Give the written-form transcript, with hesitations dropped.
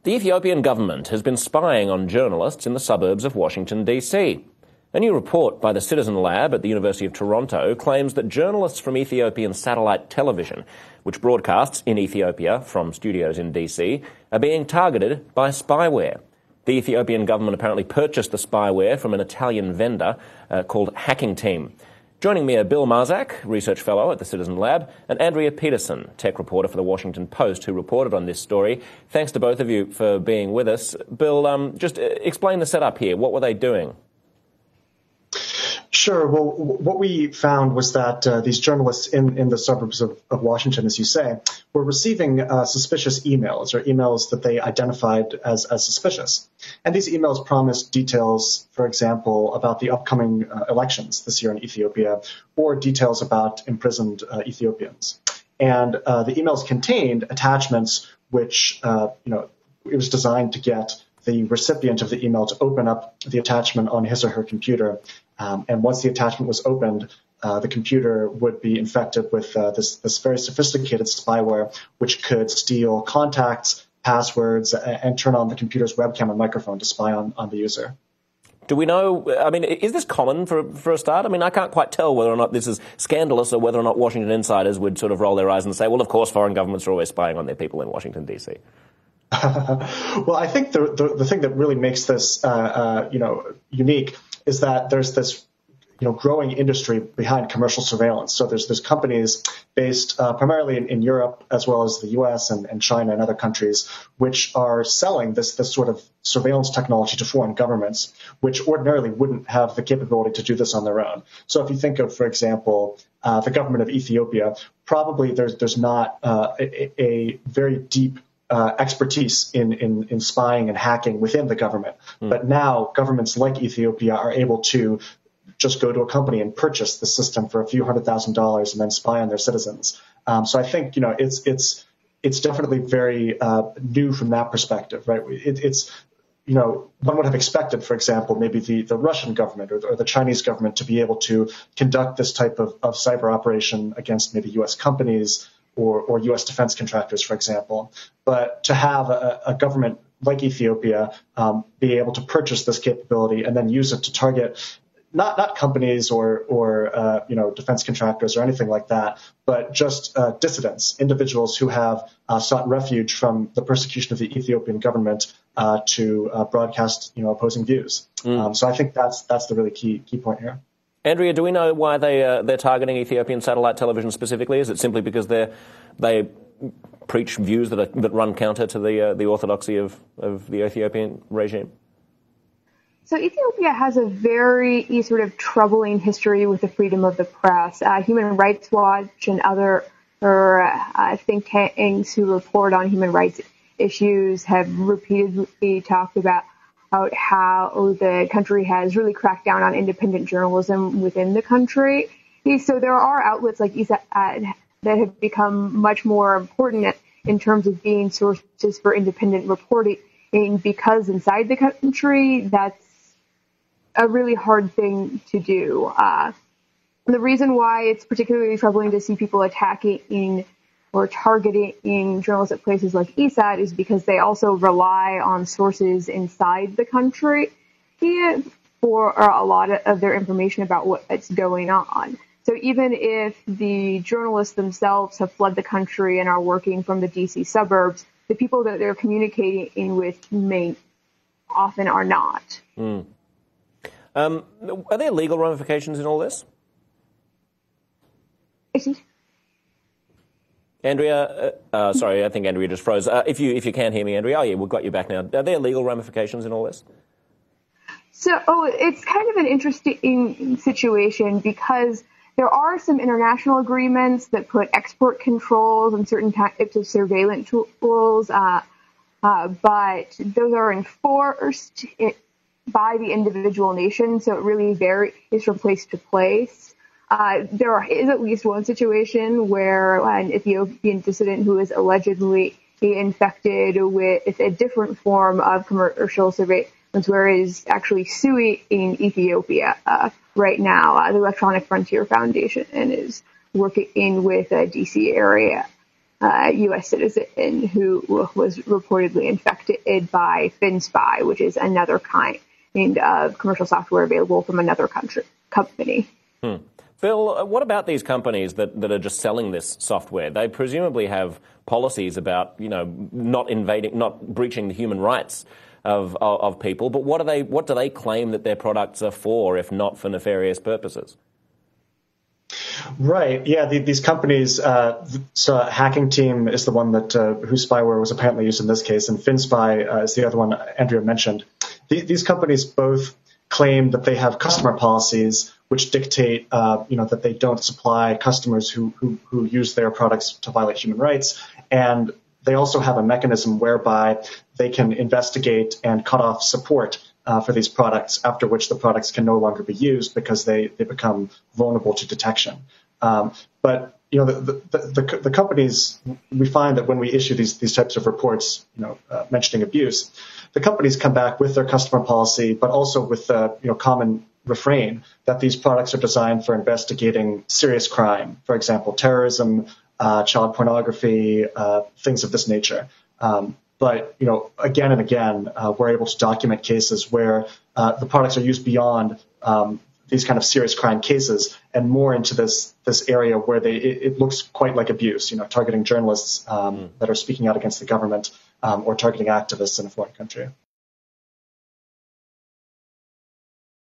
The Ethiopian government has been spying on journalists in the suburbs of Washington, D.C. A new report by the Citizen Lab at the University of Toronto claims that journalists from Ethiopian satellite television, which broadcasts in Ethiopia from studios in D.C., are being targeted by spyware. The Ethiopian government apparently purchased the spyware from an Italian vendor called Hacking Team. Joining me are Bill Marzak, research fellow at the Citizen Lab, and Andrea Peterson, tech reporter for the Washington Post, who reported on this story. Thanks to both of you for being with us. Bill, just explain the setup here. What were they doing? Sure. Well, what we found was that these journalists in the suburbs of Washington, as you say, were receiving suspicious emails or emails that they identified as suspicious. And these emails promised details, for example, about the upcoming elections this year in Ethiopia, or details about imprisoned Ethiopians. And the emails contained attachments which, it was designed to get the recipient of the email to open up the attachment on his or her computer. And once the attachment was opened, the computer would be infected with this very sophisticated spyware, which could steal contacts, passwords, and turn on the computer's webcam and microphone to spy on the user. Do we know, is this common for a start? I can't quite tell whether or not this is scandalous or whether or not Washington insiders would sort of roll their eyes and say, well, of course, foreign governments are always spying on their people in Washington, D.C. Well, I think the thing that really makes this, unique is that there's this, growing industry behind commercial surveillance. So there's companies based primarily in Europe as well as the U.S. and China and other countries, which are selling this sort of surveillance technology to foreign governments, which ordinarily wouldn't have the capability to do this on their own. So if you think of, for example, the government of Ethiopia, probably there's not a very deep expertise in spying and hacking within the government. But now governments like Ethiopia are able to just go to a company and purchase the system for a few $100,000 and then spy on their citizens. So I think, it's definitely very new from that perspective, right? One would have expected, for example, maybe the Russian government or the Chinese government to be able to conduct this type of cyber operation against maybe U.S. companies or U.S. defense contractors, for example. But to have a government like Ethiopia be able to purchase this capability and then use it to target not companies or defense contractors or anything like that, but just dissidents, individuals who have sought refuge from the persecution of the Ethiopian government to broadcast opposing views. So I think that's the really key point here. Andrea, do we know why they're targeting Ethiopian satellite television specifically? Is it simply because they preach views that run counter to the orthodoxy of the Ethiopian regime? So Ethiopia has a very sort of troubling history with the freedom of the press. Human Rights Watch and other think tanks who report on human rights issues have repeatedly talked about how the country has really cracked down on independent journalism within the country. So there are outlets like ESA that have become much more important in terms of being sources for independent reporting, because inside the country, that's a really hard thing to do. The reason why it's particularly troubling to see people attacking or targeting journalists at places like ESAT is because they also rely on sources inside the country for a lot of their information about what's going on. So even if the journalists themselves have fled the country and are working from the DC suburbs, the people that they're communicating with may often are not. Are there legal ramifications in all this? Andrea, sorry, I think Andrea just froze. If you can hear me, Andrea, oh yeah, we've got you back now. Are there legal ramifications in all this? So, it's kind of an interesting situation because there are some international agreements that put export controls on certain types of surveillance tools, but those are enforced by the individual nation, so it really varies from place to place. There is at least one situation where an Ethiopian dissident who is allegedly infected with a different form of commercial surveillance, where is actually suing in Ethiopia right now. The Electronic Frontier Foundation and is working with a DC area U.S. citizen who was reportedly infected by FinSpy, which is another kind of commercial software available from another company. Phil, what about these companies that are just selling this software? They presumably have policies about, not breaching the human rights of people. But what do they claim that their products are for, if not for nefarious purposes? Right. Yeah. These companies. So Hacking Team is the one that whose spyware was apparently used in this case, and FinSpy is the other one Andrea mentioned. These companies both claim that they have customer policies which dictate, that they don't supply customers who use their products to violate human rights, and they also have a mechanism whereby they can investigate and cut off support for these products, after which the products can no longer be used because they become vulnerable to detection. But the companies, we find that when we issue these types of reports, mentioning abuse, the companies come back with their customer policy, but also with the common refrain that these products are designed for investigating serious crime, for example, terrorism, child pornography, things of this nature. But again and again, we're able to document cases where the products are used beyond these kind of serious crime cases and more into this area where it looks quite like abuse, targeting journalists that are speaking out against the government or targeting activists in a foreign country.